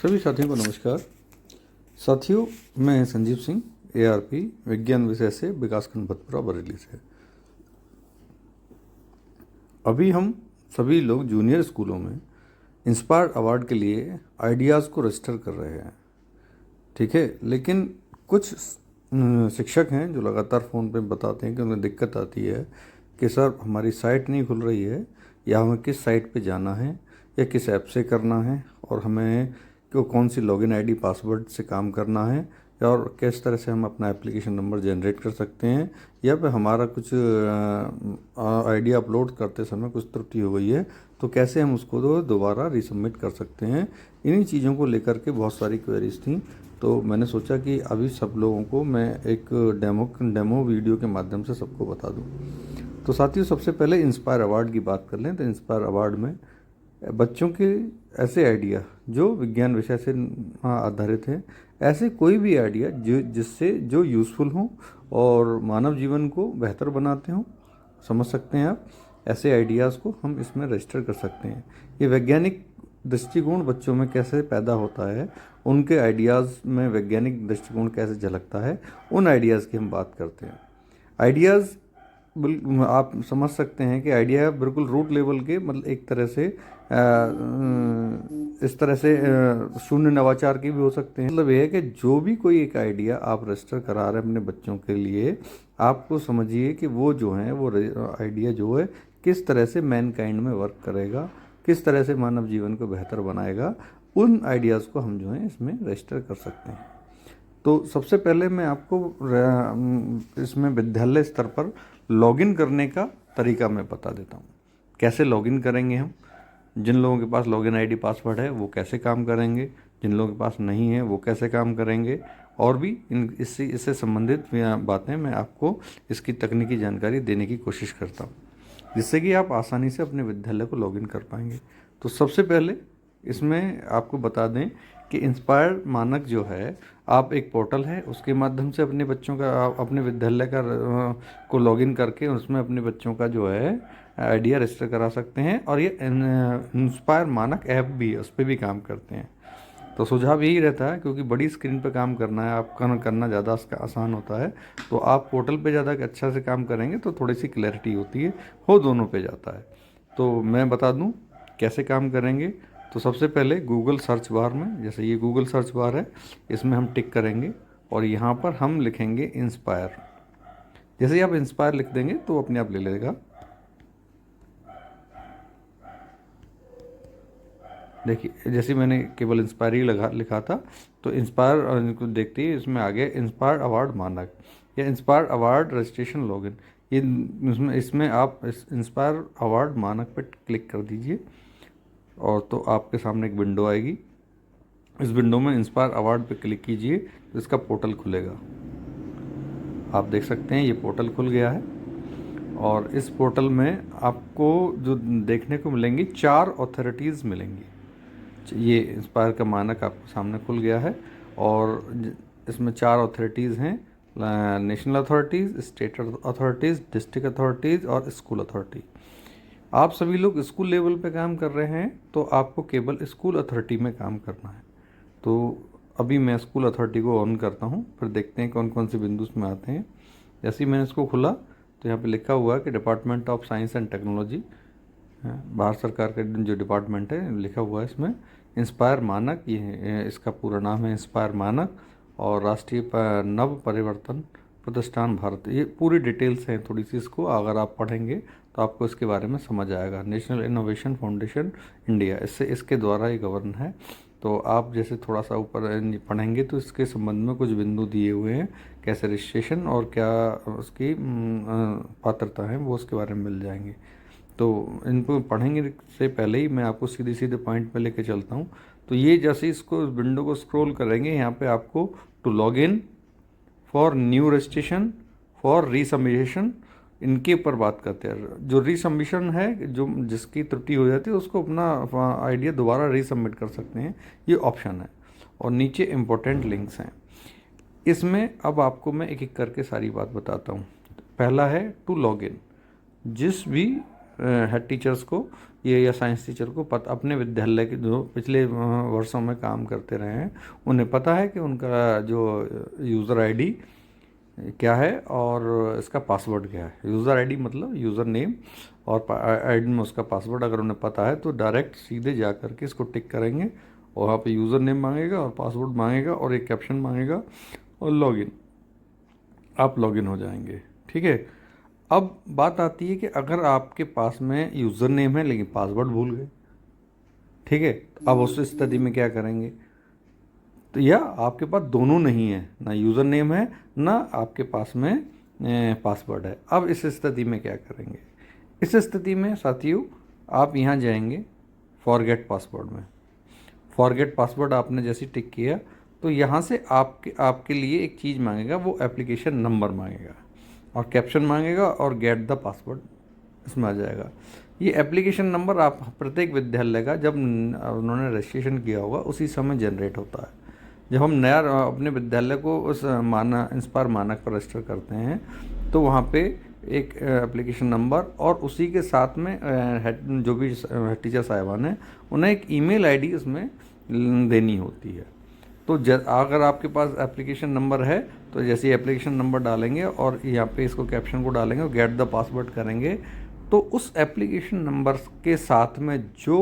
सभी साथियों को नमस्कार। साथियों, मैं संजीव सिंह, एआरपी विज्ञान विषय से, विकासखंड भतपुरा बरेली से। अभी हम सभी लोग जूनियर स्कूलों में इंस्पायर अवार्ड के लिए आइडियाज़ को रजिस्टर कर रहे हैं, ठीक है। लेकिन कुछ शिक्षक हैं जो लगातार फ़ोन पे बताते हैं कि उन्हें दिक्कत आती है कि सर हमारी साइट नहीं खुल रही है, या हमें किस साइट पे जाना है या किस ऐप से करना है, और हमें कौन सी लॉगिन आईडी पासवर्ड से काम करना है, और किस तरह से हम अपना एप्लीकेशन नंबर जनरेट कर सकते हैं, या फिर हमारा कुछ आइडिया अपलोड करते समय कुछ त्रुटि हो गई है तो कैसे हम उसको दोबारा रीसबमिट कर सकते हैं। इन्हीं चीज़ों को लेकर के बहुत सारी क्वेरीज थी, तो मैंने सोचा कि अभी सब लोगों को मैं एक डेमो वीडियो के माध्यम से सबको बता दूं। तो साथियों, सबसे पहले इंस्पायर अवार्ड की बात कर लें। तो इंस्पायर अवार्ड में बच्चों के ऐसे आइडिया जो विज्ञान विषय से आधारित हैं, ऐसे कोई भी आइडिया जो यूज़फुल हों और मानव जीवन को बेहतर बनाते हों, समझ सकते हैं आप, ऐसे आइडियाज़ को हम इसमें रजिस्टर कर सकते हैं। ये वैज्ञानिक दृष्टिकोण बच्चों में कैसे पैदा होता है, उनके आइडियाज़ में वैज्ञानिक दृष्टिकोण कैसे झलकता है, उन आइडियाज़ की हम बात करते हैं। आइडियाज़ आप समझ सकते हैं कि आइडिया बिल्कुल रूट लेवल के, मतलब एक तरह से इस तरह से शून्य नवाचार की भी हो सकते हैं। मतलब यह है कि जो भी कोई एक आइडिया आप रजिस्टर करा रहे हैं अपने बच्चों के लिए, आपको समझिए कि वो जो है वो आइडिया जो है किस तरह से मैनकाइंड में वर्क करेगा, किस तरह से मानव जीवन को बेहतर बनाएगा। उन आइडियाज़ को हम जो है इसमें रजिस्टर कर सकते हैं। तो सबसे पहले मैं आपको इसमें विद्यालय स्तर पर लॉगिन करने का तरीका मैं बता देता हूँ। कैसे लॉगिन करेंगे हम, जिन लोगों के पास लॉगिन आईडी पासवर्ड है वो कैसे काम करेंगे, जिन लोगों के पास नहीं है वो कैसे काम करेंगे, और भी इससे संबंधित बातें मैं आपको इसकी तकनीकी जानकारी देने की कोशिश करता हूँ, जिससे कि आप आसानी से अपने विद्यालय को लॉगिन कर पाएंगे। तो सबसे पहले इसमें आपको बता दें कि इंस्पायर मानक जो है, आप एक पोर्टल है उसके माध्यम से अपने बच्चों का, अपने विद्यालय का को लॉगिन करके उसमें अपने बच्चों का जो है आइडिया रजिस्टर करा सकते हैं। और ये इंस्पायर मानक ऐप भी है, उस पर भी काम करते हैं। तो सुझाव यही रहता है, क्योंकि बड़ी स्क्रीन पर काम करना है, आपका करना ज़्यादा आसान होता है, तो आप पोर्टल पे ज़्यादा अच्छा से काम करेंगे तो थोड़ी सी क्लैरिटी होती है, हो दोनों पे जाता है। तो मैं बता दूं कैसे काम करेंगे। तो सबसे पहले गूगल सर्च बार में, जैसे ये गूगल सर्च बार है, इसमें हम टिक करेंगे और यहाँ पर हम लिखेंगे इंस्पायर। जैसे ही आप इंस्पायर लिख देंगे तो अपने आप ले लेगा। देखिए, जैसे मैंने केवल इंस्पायर ही लिखा था, तो इंस्पायर को देखते ही इसमें आगे इंस्पायर अवार्ड मानक या इंस्पायर अवार्ड रजिस्ट्रेशन लॉगिन, ये इसमें आप इस इंस्पायर अवार्ड मानक पर क्लिक कर दीजिए और तो आपके सामने एक विंडो आएगी। इस विंडो में इंस्पायर अवार्ड पे क्लिक कीजिए तो इसका पोर्टल खुलेगा। आप देख सकते हैं ये पोर्टल खुल गया है, और इस पोर्टल में आपको जो देखने को मिलेंगी 4 अथॉरिटीज़ मिलेंगी। ये इंस्पायर का मानक आपको सामने खुल गया है, और इसमें 4 अथॉरिटीज़ हैं, national authorities, state authorities, district authorities और स्कूल अथॉरिटी। आप सभी लोग स्कूल लेवल पे काम कर रहे हैं, तो आपको केवल स्कूल अथॉरिटी में काम करना है। तो अभी मैं स्कूल अथॉरिटी को ऑन करता हूँ, फिर देखते हैं कौन कौन से बिंदु उसमें आते हैं। जैसे ही मैंने इसको खुला तो यहाँ पे लिखा हुआ है कि department of science and technology, Bharat सरकार का जो डिपार्टमेंट है लिखा हुआ है इसमें इंस्पायर मानक, ये इसका पूरा नाम है इंस्पायर मानक, और राष्ट्रीय नव परिवर्तन प्रतिष्ठान भारत, ये पूरी डिटेल्स हैं। थोड़ी सी इसको अगर आप पढ़ेंगे तो आपको इसके बारे में समझ आएगा। नेशनल इनोवेशन फाउंडेशन इंडिया, इसके द्वारा ये गवर्न है। तो आप जैसे थोड़ा सा ऊपर पढ़ेंगे तो इसके संबंध में कुछ बिंदु दिए हुए हैं, कैसे रजिस्ट्रेशन और क्या उसकी पात्रता है, वो उसके बारे में मिल जाएंगे। तो इनको पढ़ेंगे से पहले ही मैं आपको सीधे सीधे पॉइंट पे लेके चलता हूँ। तो ये जैसे इसको विंडो को स्क्रॉल करेंगे, यहाँ पे आपको to log in, for new registration, for resubmission, इनके ऊपर बात करते हैं। जो रीसबमिशन है, जो जिसकी त्रुटि हो जाती है उसको अपना आइडिया दोबारा रीसबमिट कर सकते हैं, ये ऑप्शन है। और नीचे इम्पोर्टेंट लिंक्स हैं। इसमें अब आपको मैं एक एक करके सारी बात बताता हूँ। पहला है टू लॉग इन। जिस भी हेड टीचर्स को ये या साइंस टीचर को अपने विद्यालय के जो पिछले वर्षों में काम करते रहे हैं उन्हें पता है कि उनका जो यूज़र आईडी क्या है और इसका पासवर्ड क्या है। यूज़र आईडी मतलब यूज़र नेम और आईडी में उसका पासवर्ड अगर उन्हें पता है तो डायरेक्ट सीधे जा कर के इसको टिक करेंगे और वहाँ पे यूज़र नेम मांगेगा और पासवर्ड मांगेगा और एक कैप्शन मांगेगा और लॉगिन, आप लॉगिन हो जाएंगे। ठीक है। अब बात आती है कि अगर आपके पास में यूज़र नेम है लेकिन पासवर्ड भूल गए, ठीक है, तो अब उस स्थिति में क्या करेंगे? तो या आपके पास दोनों नहीं है, ना यूज़र नेम है ना आपके पास में पासवर्ड है, अब इस स्थिति में क्या करेंगे? इस स्थिति में साथियों आप यहाँ जाएंगे फॉरगेट पासवर्ड में। फॉरगेट पासवर्ड आपने जैसे टिक किया तो यहाँ से आपके लिए एक चीज़ मांगेगा, वो एप्लीकेशन नंबर मांगेगा और कैप्शन मांगेगा और गेट द पासवर्ड इसमें आ जाएगा। ये एप्लीकेशन नंबर आप प्रत्येक विद्यालय का जब उन्होंने रजिस्ट्रेशन किया होगा उसी समय जनरेट होता है। जब हम नया अपने विद्यालय को उस इंस्पायर मानक पर रजिस्टर करते हैं तो वहाँ पे एक एप्लीकेशन नंबर और उसी के साथ में जो भी टीचर साहिबान हैं उन्हें एक ईमेल आईडी उसमें देनी होती है। तो अगर आपके पास एप्लीकेशन नंबर है तो जैसे एप्लीकेशन नंबर डालेंगे और यहाँ पे इसको कैप्शन को डालेंगे और गेट द पासवर्ड करेंगे तो उस एप्लीकेशन नंबर के साथ में जो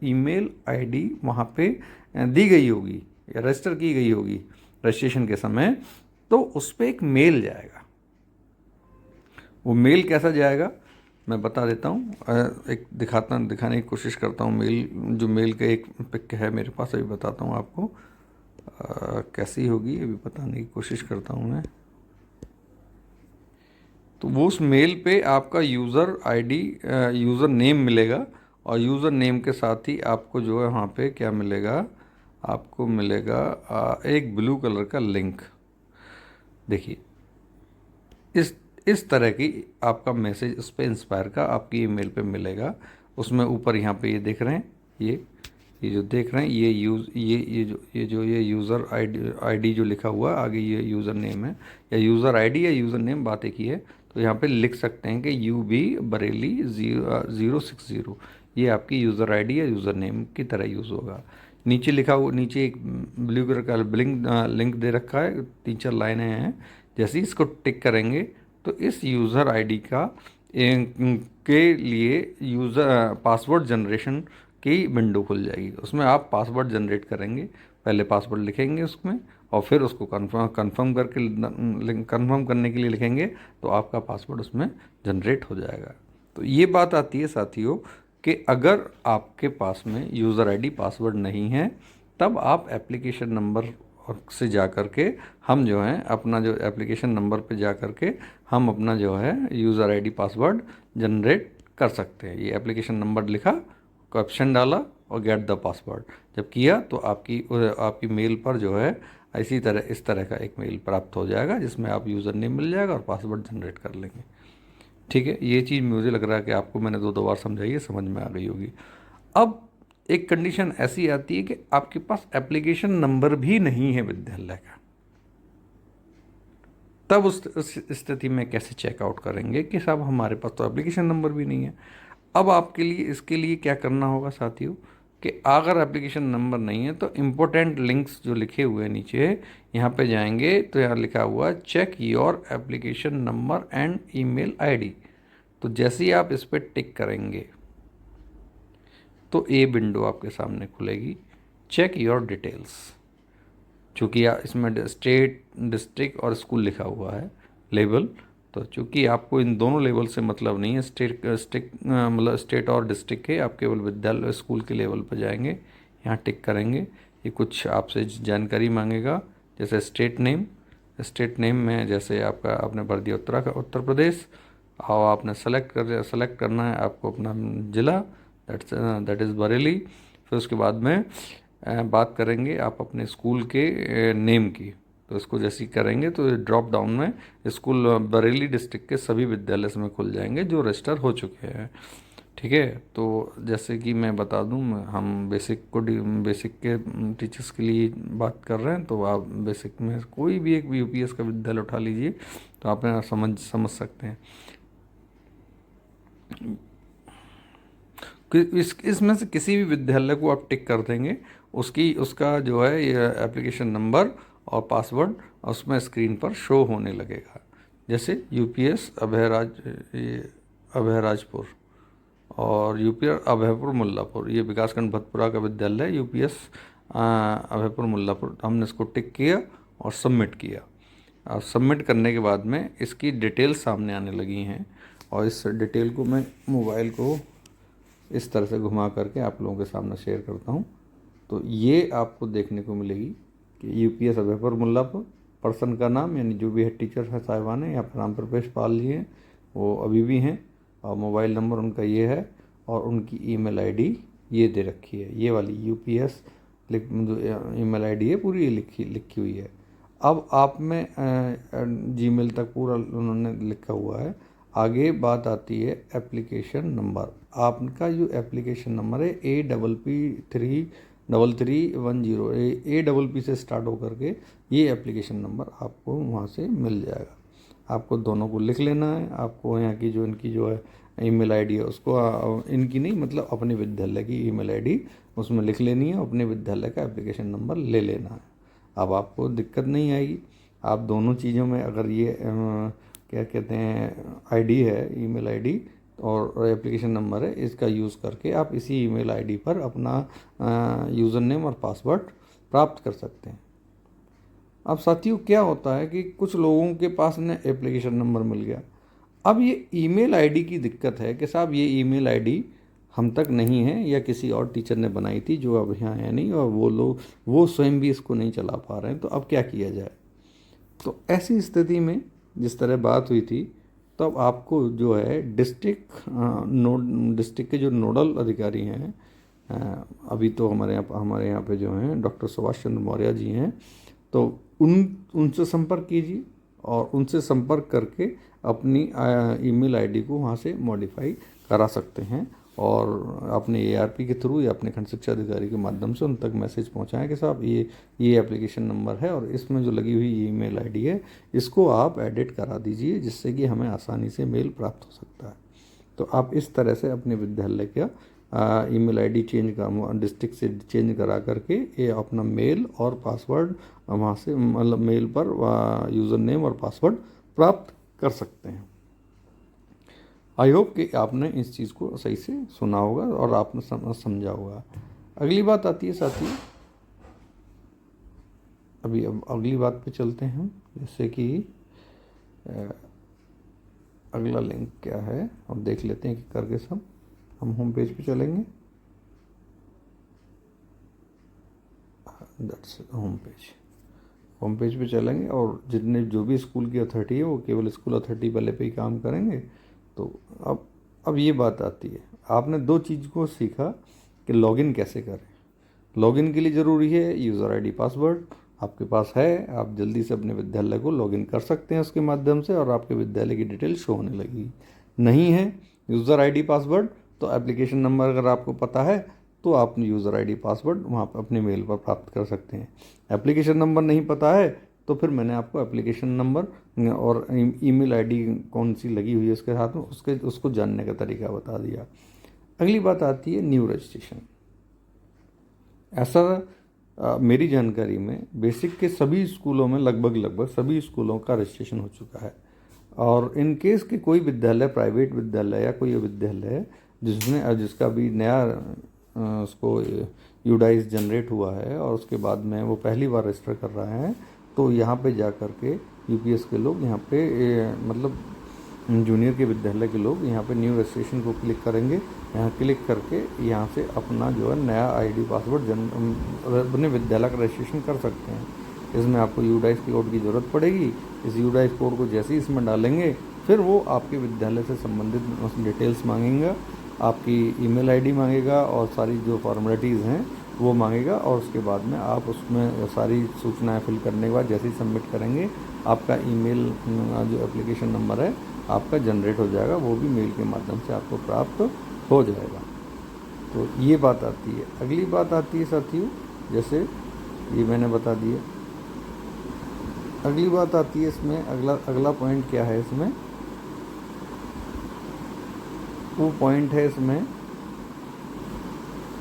ईमेल आईडी वहाँ पे दी गई होगी या रजिस्टर की गई होगी रजिस्ट्रेशन के समय, तो उस पर एक मेल जाएगा। वो मेल कैसा जाएगा मैं बता देता हूँ, एक दिखाने की कोशिश करता हूँ। जो मेल का एक पिक है मेरे पास, अभी बताता हूँ आपको कैसी होगी, अभी बताने की कोशिश करता हूँ मैं। तो वो उस मेल पे आपका यूज़र आईडी यूज़र नेम मिलेगा और यूज़र नेम के साथ ही आपको जो है वहाँ पे क्या मिलेगा, आपको मिलेगा एक ब्लू कलर का लिंक। देखिए इस तरह की आपका मैसेज उस पर इंस्पायर का आपकी ईमेल पे मिलेगा। उसमें ऊपर यहाँ पे ये देख रहे हैं, ये जो देख रहे हैं ये यूज़र आईडी जो लिखा हुआ है आगे ये यूज़र नेम है या यूज़र आईडी या यूज़र नेम, बात एक ही है। तो यहाँ पे लिख सकते हैं कि UB बरेली 060, ये आपकी यूज़र आईडी या यूज़र नेम की तरह यूज़ होगा। नीचे लिखा हुआ, नीचे एक ब्लू कलर का लिंक दे रखा है, 3-4 लाइनें हैं। जैसे ही इसको टिक करेंगे तो इस यूज़र आईडी के लिए यूज़र पासवर्ड जनरेशन की विंडो खुल जाएगी। उसमें आप पासवर्ड जनरेट करेंगे, पहले पासवर्ड लिखेंगे उसमें और फिर उसको कंफर्म करने के लिए लिखेंगे तो आपका पासवर्ड उसमें जनरेट हो जाएगा। तो ये बात आती है साथियों कि अगर आपके पास में यूज़र आईडी पासवर्ड नहीं है तब आप एप्लीकेशन नंबर से जा कर के हम जो है अपना जो एप्लीकेशन नंबर पे जा कर के हम अपना जो है यूज़र आईडी पासवर्ड जनरेट कर सकते हैं। ये एप्लीकेशन नंबर लिखा, कैप्शन डाला और गेट द पासवर्ड जब किया तो आपकी मेल पर जो है इस तरह का एक मेल प्राप्त हो जाएगा जिसमें आप यूज़र नेम मिल जाएगा और पासवर्ड जनरेट कर लेंगे। ठीक है, ये चीज़ मुझे लग रहा है कि आपको मैंने 2 बार समझाई है, समझ में आ गई होगी। अब एक कंडीशन ऐसी आती है कि आपके पास एप्लीकेशन नंबर भी नहीं है विद्यालय का, तब उस स्थिति में कैसे चेकआउट करेंगे कि साहब हमारे पास तो एप्लीकेशन नंबर भी नहीं है। अब आपके लिए इसके लिए क्या करना होगा साथियों कि अगर एप्लीकेशन नंबर नहीं है तो इम्पोर्टेंट लिंक्स जो लिखे हुए हैं नीचे यहाँ पे जाएंगे तो यहाँ लिखा हुआ है check your application number and email ID. तो जैसे ही आप इस पर टिक करेंगे तो ये विंडो आपके सामने खुलेगी, चेक योर डिटेल्स। चूँकि इसमें स्टेट, डिस्ट्रिक्ट और स्कूल लिखा हुआ है लेवल, तो चूँकि आपको इन दोनों लेवल से मतलब नहीं है, मतलब स्टेट और डिस्ट्रिक्ट के, आप केवल विद्यालय स्कूल के लेवल पर जाएंगे, यहाँ टिक करेंगे। ये कुछ आपसे जानकारी मांगेगा जैसे स्टेट नेम में जैसे आपने भर दिया उत्तर प्रदेश और आपने सेलेक्ट करना है आपको अपना ज़िला, दैट इज़ बरेली। फिर उसके बाद में बात करेंगे आप अपने स्कूल के नेम की, तो इसको जैसे ही करेंगे तो ड्रॉप डाउन में स्कूल बरेली डिस्ट्रिक्ट के सभी विद्यालय इसमें खुल जाएंगे जो रजिस्टर हो चुके हैं। ठीक है, तो जैसे कि मैं बता दूं, हम बेसिक के टीचर्स के लिए बात कर रहे हैं, तो आप बेसिक में कोई भी एक UPS का विद्यालय उठा लीजिए तो आप समझ सकते हैं। इसमें से किसी भी विद्यालय को आप टिक कर देंगे, उसका जो है ये एप्लीकेशन नंबर और पासवर्ड उसमें स्क्रीन पर शो होने लगेगा। जैसे यूपीएस अभयराजपुर और यूपीएस अभयपुर मुल्लापुर, ये विकासखंड भतपुरा का विद्यालय है, यूपीएस अभयपुर मुल्लापुर। हमने इसको टिक किया और सबमिट किया। और सबमिट करने के बाद में इसकी डिटेल सामने आने लगी हैं, और इस डिटेल को मैं मोबाइल को इस तरह से घुमा करके आप लोगों के सामने शेयर करता हूँ। तो ये आपको देखने को मिलेगी कि यूपीएस अभयपुर मुल्लापुर, पर्सन का नाम यानी जो भी हेड टीचर है साहिबान है, यहाँ पर राम प्रवेश पाल जी हैं, वो अभी भी हैं, और मोबाइल नंबर उनका ये है, और उनकी ईमेल आईडी ये दे रखी है, ये वाली यूपीएस जो ईमेल आईडी है पूरी लिखी हुई है। अब आप में जीमेल तक पूरा उन्होंने लिखा हुआ है। आगे बात आती है एप्लीकेशन नंबर। आपका जो एप्लीकेशन नंबर है APP3310, APP से स्टार्ट होकर के ये एप्लीकेशन नंबर आपको वहाँ से मिल जाएगा। आपको दोनों को लिख लेना है। आपको यहाँ की जो इनकी जो है ईमेल आईडी है उसको इनकी नहीं मतलब अपने विद्यालय की ईमेल आईडी उसमें लिख लेनी है, अपने विद्यालय का एप्लीकेशन नंबर ले लेना है। अब आपको दिक्कत नहीं आएगी। आप दोनों चीज़ों में अगर ये क्या कहते हैं आईडी है, ईमेल आईडी और एप्लीकेशन नंबर है, इसका यूज़ करके आप इसी ईमेल आईडी पर अपना यूज़र नेम और पासवर्ड प्राप्त कर सकते हैं। अब साथियों क्या होता है कि कुछ लोगों के पास ना एप्लीकेशन नंबर मिल गया, अब ये ईमेल आईडी की दिक्कत है कि साहब ये ईमेल आईडी हम तक नहीं है या किसी और टीचर ने बनाई थी जो अब यहाँ है नहीं, और वो स्वयं भी इसको नहीं चला पा रहे हैं, तो अब क्या किया जाए। तो ऐसी स्थिति में जिस तरह बात हुई थी, तो अब आपको जो है डिस्ट्रिक्ट के जो नोडल अधिकारी हैं, अभी तो हमारे यहाँ पे जो हैं डॉक्टर सुभाष चंद्र मौर्य जी हैं, तो उनसे संपर्क कीजिए और उनसे संपर्क करके अपनी ईमेल आईडी को वहाँ से मॉडिफाई करा सकते हैं, और अपने ARP के थ्रू या अपने खंड शिक्षा अधिकारी के माध्यम से उन तक मैसेज पहुँचाएं कि साहब ये एप्लीकेशन नंबर है और इसमें जो लगी हुई ईमेल आईडी है इसको आप एडिट करा दीजिए, जिससे कि हमें आसानी से मेल प्राप्त हो सकता है। तो आप इस तरह से अपने विद्यालय का ईमेल आईडी डिस्ट्रिक्ट से चेंज करा करके ये अपना मेल और पासवर्ड वहाँ से मतलब मेल पर यूज़र नेम और पासवर्ड प्राप्त कर सकते हैं। आई होप कि आपने इस चीज़ को सही से सुना होगा और आपने समझा होगा। अगली बात आती है साथी, अभी अब अगली बात पे चलते हैं, जैसे कि अगला लिंक क्या है अब देख लेते हैं कि करके सब हम होम पेज पे चलेंगे। दैट्स होम पेज पे चलेंगे और जो भी स्कूल की अथॉरिटी है वो केवल स्कूल अथॉरिटी वाले पे ही काम करेंगे। तो अब ये बात आती है, आपने दो चीज़ को सीखा कि लॉगिन कैसे करें। लॉगिन के लिए ज़रूरी है यूज़र आईडी पासवर्ड, आपके पास है, आप जल्दी से अपने विद्यालय को लॉगिन कर सकते हैं उसके माध्यम से और आपके विद्यालय की डिटेल शो होने लगेगी। नहीं है यूज़र आईडी पासवर्ड तो एप्लीकेशन नंबर अगर आपको पता है तो आप यूज़र आईडी पासवर्ड वहाँ पर अपने मेल पर प्राप्त कर सकते हैं। एप्लीकेशन नंबर नहीं पता है तो फिर मैंने आपको एप्लीकेशन नंबर और ईमेल आईडी कौन सी लगी हुई है उसके साथ में उसको जानने का तरीका बता दिया। अगली बात आती है न्यू रजिस्ट्रेशन। ऐसा मेरी जानकारी में बेसिक के सभी स्कूलों में लगभग सभी स्कूलों का रजिस्ट्रेशन हो चुका है, और इन केस के कोई विद्यालय प्राइवेट विद्यालय या कोई विद्यालय जिसका भी नया उसको यूडाइस जनरेट हुआ है और उसके बाद में वो पहली बार रजिस्टर कर रहा है, तो यहाँ पे जा कर के यूपीएस के लोग यहाँ पे मतलब जूनियर के विद्यालय के लोग यहाँ पे न्यू रजिस्ट्रेशन को क्लिक करेंगे। यहाँ क्लिक करके यहाँ से अपना जो है नया आईडी पासवर्ड अपने विद्यालय का रजिस्ट्रेशन कर सकते हैं। इसमें आपको यूडाइस कोड की ज़रूरत पड़ेगी। इस यूडाइस कोड को जैसे ही इसमें डालेंगे फिर वो आपके विद्यालय से संबंधित डिटेल्स मांगेगा, आपकी ईमेल आईडी मांगेगा और सारी जो फॉर्मेलिटीज़ हैं वो मांगेगा, और उसके बाद में आप उसमें सारी सूचनाएं फिल करने के बाद जैसे ही सबमिट करेंगे आपका ईमेल जो एप्लीकेशन नंबर है आपका जनरेट हो जाएगा, वो भी मेल के माध्यम से आपको प्राप्त हो जाएगा। तो ये बात आती है। अगली बात आती है साथियों, जैसे ये मैंने बता दिया। अगली बात आती है इसमें अगला पॉइंट क्या है इसमें, वो पॉइंट है इसमें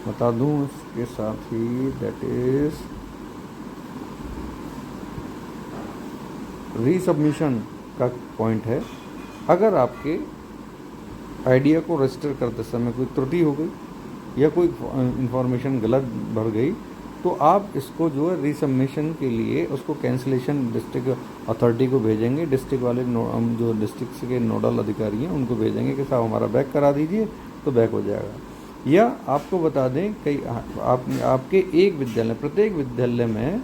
बता दूं इसके साथ ही, दैट इज रीसबमिशन का पॉइंट है। अगर आपके आइडिया को रजिस्टर करते समय कोई त्रुटि हो गई या कोई इंफॉर्मेशन गलत भर गई, तो आप इसको जो है रीसबमिशन के लिए उसको कैंसिलेशन डिस्ट्रिक्ट अथॉरिटी को भेजेंगे। डिस्ट्रिक्ट वाले जो डिस्ट्रिक्ट के नोडल अधिकारी हैं उनको भेजेंगे कि साहब हमारा बैक करा दीजिए, तो बैक हो जाएगा। या आपको बता दें कई आपके एक विद्यालय, प्रत्येक विद्यालय में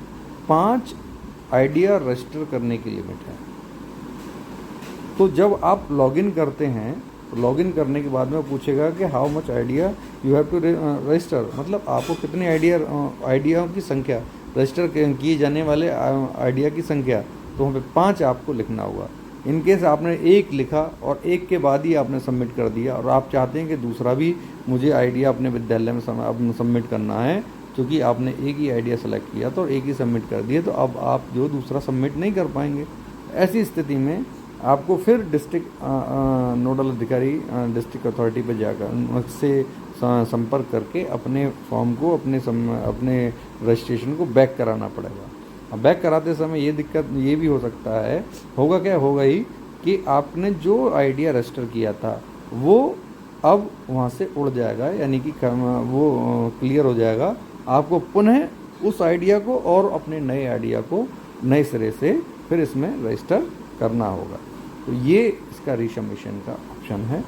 5 आइडिया रजिस्टर करने की लिमिट है। तो जब आप लॉगिन करते हैं तो लॉगिन करने के बाद में पूछेगा कि how much idea you have to register, मतलब आपको कितने आइडियाओं की संख्या, रजिस्टर किए जाने वाले आइडिया की संख्या, तो वहाँ पे 5 आपको लिखना होगा। इनकेस आपने एक लिखा और एक के बाद ही आपने सबमिट कर दिया और आप चाहते हैं कि दूसरा भी मुझे आइडिया अपने विद्यालय में सबमिट करना है, क्योंकि आपने एक ही आइडिया सेलेक्ट किया तो एक ही सबमिट कर दिया, तो अब आप जो दूसरा सबमिट नहीं कर पाएंगे। ऐसी स्थिति में आपको फिर डिस्ट्रिक्ट नोडल अधिकारी डिस्ट्रिक्ट अथॉरिटी पर जाकर उनसे संपर्क करके अपने फॉर्म को अपने रजिस्ट्रेशन को बैक कराना पड़ेगा। अब बैक कराते समय ये दिक्कत ये भी हो सकता है, होगा ही कि आपने जो आइडिया रजिस्टर किया था वो अब वहाँ से उड़ जाएगा, यानी कि वो क्लियर हो जाएगा। आपको पुनः उस आइडिया को और अपने नए आइडिया को नए सिरे से फिर इसमें रजिस्टर करना होगा। तो ये इसका रीसबमिशन का ऑप्शन है।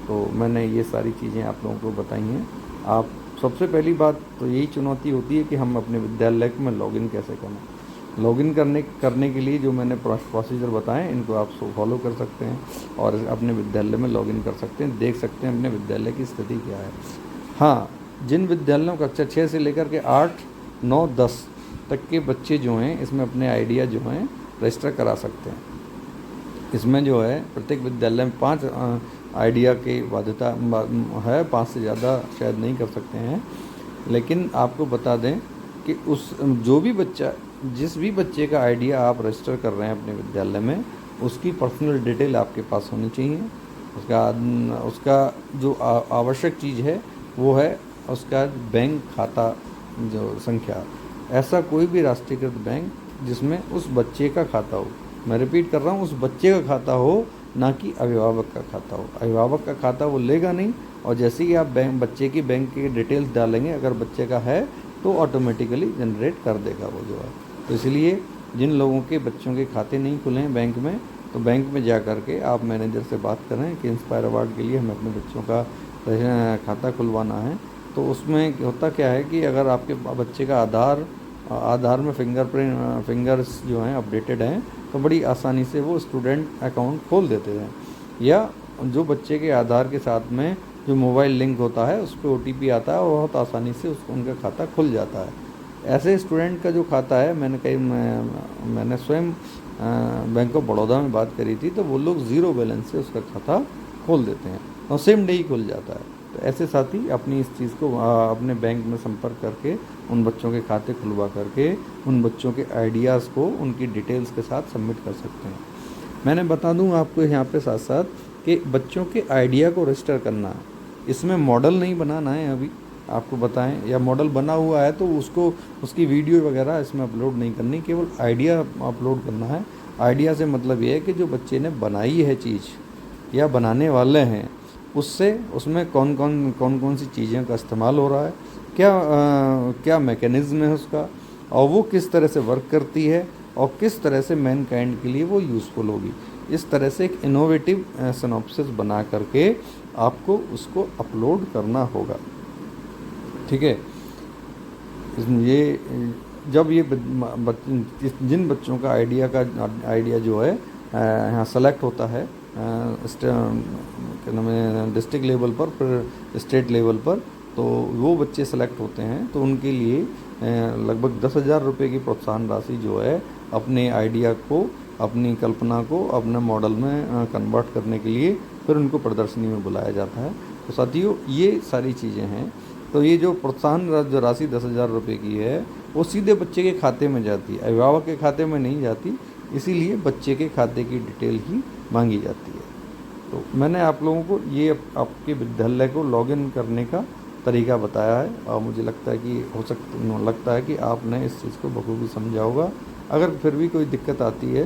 तो मैंने ये सारी चीज़ें आप लोगों को बताई हैं। आप सबसे पहली बात तो यही चुनौती होती है कि हम अपने विद्यालय में लॉगिन कैसे करें। लॉगिन करने के लिए जो मैंने प्रोसीजर बताएं इनको आप फॉलो कर सकते हैं और अपने विद्यालय में लॉगिन कर सकते हैं, देख सकते हैं अपने विद्यालय की स्थिति क्या है। हाँ, जिन विद्यालयों कक्षा 6 से लेकर के 8, 9, 10 तक के बच्चे जो हैं इसमें अपने आइडिया जो हैं रजिस्टर करा सकते हैं। इसमें जो है प्रत्येक विद्यालय में 5 आइडिया की बाध्यता है, 5 से ज़्यादा शायद नहीं कर सकते हैं। लेकिन आपको बता दें कि जिस भी बच्चे का आइडिया आप रजिस्टर कर रहे हैं अपने विद्यालय में, उसकी पर्सनल डिटेल आपके पास होनी चाहिए। उसका जो आवश्यक चीज़ है वो है उसका बैंक खाता जो संख्या। ऐसा कोई भी राष्ट्रीयकृत बैंक जिसमें उस बच्चे का खाता हो, मैं रिपीट कर रहा हूँ, उस बच्चे का खाता हो, ना कि अभिभावक का खाता हो। अभिभावक का खाता वो लेगा नहीं, और जैसे ही आप बच्चे की बैंक की डिटेल्स डालेंगे, अगर बच्चे का है तो ऑटोमेटिकली जनरेट कर देगा वो जो है। तो इसलिए जिन लोगों के बच्चों के खाते नहीं खुले हैं बैंक में, तो बैंक में जा कर के आप मैनेजर से बात करें कि इंस्पायर अवार्ड के लिए हमें अपने बच्चों का खाता खुलवाना है। तो उसमें होता क्या है कि अगर आपके बच्चे का आधार में फिंगर्स जो हैं अपडेटेड हैं, तो बड़ी आसानी से वो स्टूडेंट अकाउंट खोल देते हैं। या जो बच्चे के आधार के साथ में जो मोबाइल लिंक होता है उस पर OTP आता है और बहुत आसानी से उनका खाता खुल जाता है। ऐसे स्टूडेंट का जो खाता है, मैंने स्वयं बैंक ऑफ बड़ौदा में बात करी थी, तो वो लोग ज़ीरो बैलेंस से उसका खाता खोल देते हैं और सेम डे ही खुल जाता है। तो ऐसे साथी अपनी इस चीज़ को अपने बैंक में संपर्क करके उन बच्चों के खाते खुलवा करके उन बच्चों के आइडियाज़ को उनकी डिटेल्स के साथ सबमिट कर सकते हैं। मैंने बता दूं आपको यहाँ पे साथ साथ कि बच्चों के आइडिया को रजिस्टर करना है, इसमें मॉडल नहीं बनाना है। अभी आपको बताएं, या मॉडल बना हुआ है तो उसकी वीडियो वगैरह इसमें अपलोड नहीं करनी, केवल आइडिया अपलोड करना है। आइडिया से मतलब ये है कि जो बच्चे ने बनाई है चीज़ या बनाने वाले हैं, उसमें कौन कौन सी चीज़ों का इस्तेमाल हो रहा है, क्या मैकेनिज़्म है उसका, और वो किस तरह से वर्क करती है और किस तरह से मैनकाइंड के लिए वो यूज़फुल होगी। इस तरह से एक इनोवेटिव सिनॉप्सिस बना करके आपको उसको अपलोड करना होगा। ठीक है। ये जब ये जिन बच्चों का आइडिया जो है यहाँ सेलेक्ट होता है क्या नाम है, डिस्ट्रिक्ट लेवल पर, फिर स्टेट लेवल पर, तो वो बच्चे सेलेक्ट होते हैं, तो उनके लिए लगभग 10,000 रुपये की प्रोत्साहन राशि जो है अपने आइडिया को, अपनी कल्पना को अपने मॉडल में कन्वर्ट करने के लिए फिर उनको प्रदर्शनी में बुलाया जाता है। तो साथियों, ये सारी चीज़ें हैं। तो ये जो प्रोत्साहन जो राशि 10,000 रुपये की है वो सीधे बच्चे के खाते में जाती है, अभिभावक के खाते में नहीं जाती, इसीलिए बच्चे के खाते की डिटेल ही मांगी जाती है। तो मैंने आप लोगों को ये आपके विद्यालय को लॉगिन करने का तरीका बताया है और मुझे लगता है कि लगता है कि आपने इस चीज़ को बखूबी समझा होगा। अगर फिर भी कोई दिक्कत आती है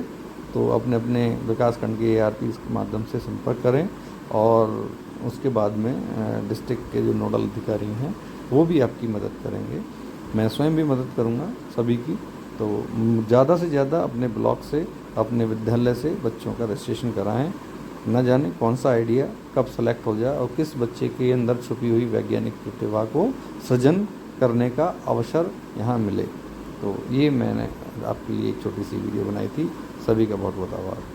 तो अपने अपने विकासखंड के ARP के माध्यम से संपर्क करें और उसके बाद में डिस्ट्रिक्ट के जो नोडल अधिकारी हैं वो भी आपकी मदद करेंगे। मैं स्वयं भी मदद करूंगा सभी की। तो ज़्यादा से ज़्यादा अपने ब्लॉक से, अपने विद्यालय से बच्चों का रजिस्ट्रेशन कराएं। न जाने कौन सा आइडिया कब सेलेक्ट हो जाए और किस बच्चे के अंदर छुपी हुई वैज्ञानिक प्रतिभा को सृजन करने का अवसर यहाँ मिले। तो ये मैंने आपके लिए एक छोटी सी वीडियो बनाई थी। सभी का बहुत बहुत आभार।